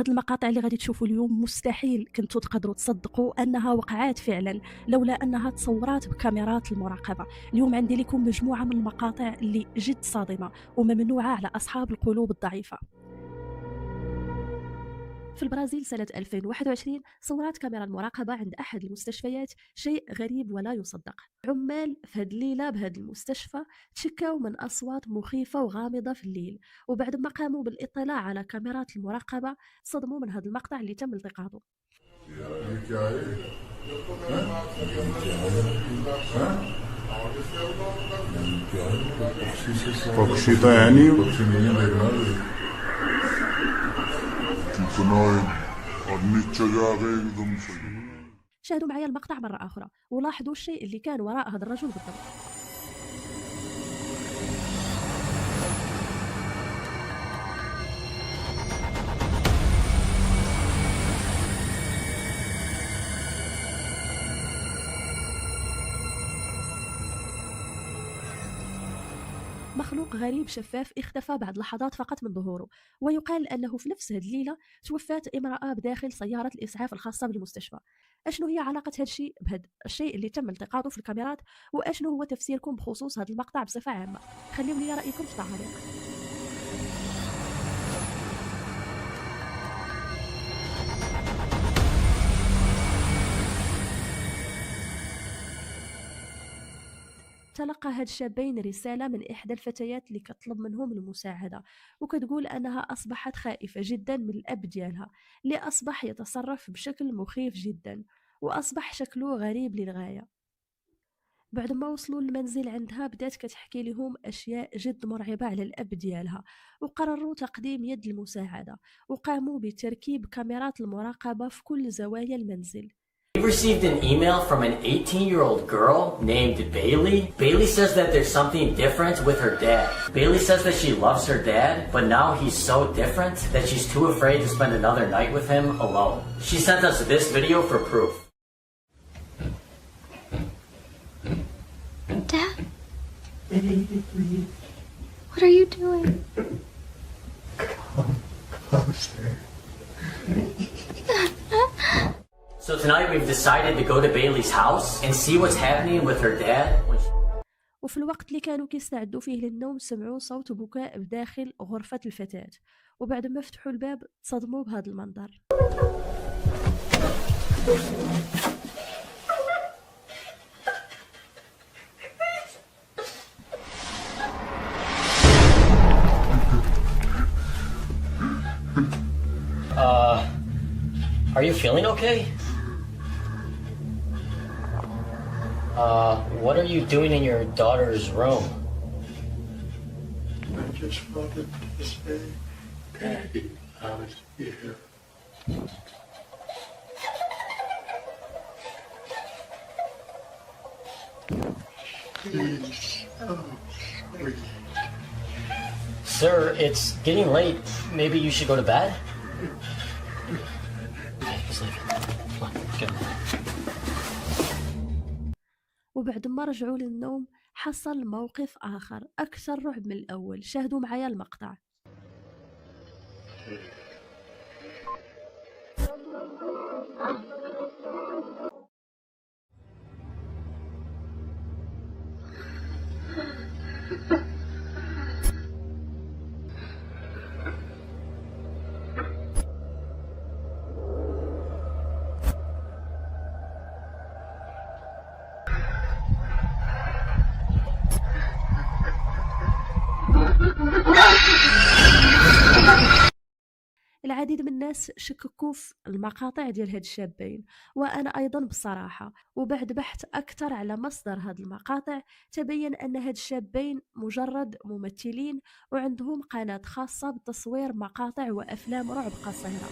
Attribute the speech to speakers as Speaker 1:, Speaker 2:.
Speaker 1: هاد المقاطع اللي غادي تشوفوا اليوم مستحيل كنتوا تقدروا تصدقوا أنها وقعات فعلًا، لولا أنها تصورات بكاميرات المراقبة. اليوم عندي لكم مجموعة من المقاطع اللي جد صادمة وممنوعة على أصحاب القلوب الضعيفة. في البرازيل سنة 2021 صورت كاميرا المراقبة عند أحد المستشفيات شيء غريب ولا يصدق. عمال في هاد الليلة بهاد المستشفى تشكاو من أصوات مخيفة وغامضة في الليل، وبعد ما قاموا بالاطلاع على كاميرات المراقبة صدموا من هذا المقطع اللي تم التقاطه.
Speaker 2: بخشيطة يعني
Speaker 1: شاهدوا معايا المقطع مرة أخرى ولاحظوا الشيء اللي كان وراء هذا الرجل بالضبط. مخلوق غريب شفاف اختفى بعد لحظات فقط من ظهوره، ويقال أنه في نفس هذه الليلة توفات امرأة بداخل سيارة الإسعاف الخاصة بالمستشفى. أشنو هي علاقة هذا الشيء بهذا الشيء اللي تم التقاطه في الكاميرات؟ وأشنو هو تفسيركم بخصوص هذا المقطع بصفة عامة؟ خليوا لي رأيكم في التعليق. تلقى هاد الشابين رسالة من إحدى الفتيات اللي كتطلب منهم المساعدة، وكتقول أنها أصبحت خائفة جدا من الأب ديالها اللي أصبح يتصرف بشكل مخيف جدا، وأصبح شكله غريب للغاية. بعد ما وصلوا للمنزل عندها بدات كتحكي لهم أشياء جد مرعبة على الأب ديالها، وقرروا تقديم يد المساعدة وقاموا بتركيب كاميرات المراقبة في كل زوايا المنزل.
Speaker 3: We received an email from an 18-year-old girl named Bailey. Bailey says that there's something different with her dad. Bailey says that she loves her dad, but now he's so different that she's too afraid to spend another night with him alone. She sent us this video for proof.
Speaker 4: Dad? What are you doing?
Speaker 3: So tonight we've decided to go to Bailey's house and see what's happening with her dad.
Speaker 1: وفي الوقت اللي كانوا كيستعدوا فيه للنوم سمعوا صوت بكاء بداخل غرفة الفتاة، وبعد ما فتحوا الباب صدموا بهذا المنظر.
Speaker 3: Are you feeling okay? What are you doing in your daughter's room?
Speaker 2: I just wanted to say, Daddy, I was here. Please, sorry.
Speaker 3: Sir, it's getting late. Maybe you should go to bed? Okay, just leave it. Come on, get up.
Speaker 1: وبعد ما رجعوا للنوم حصل موقف آخر أكثر رعب من الأول. شاهدوا معايا المقطع. العديد من الناس شككوا في المقاطع ديال هاد الشابين، وانا ايضا بصراحه، وبعد بحث اكثر على مصدر هاد المقاطع تبين ان هاد الشابين مجرد ممثلين وعندهم قناه خاصه بتصوير مقاطع وافلام رعب قصيره.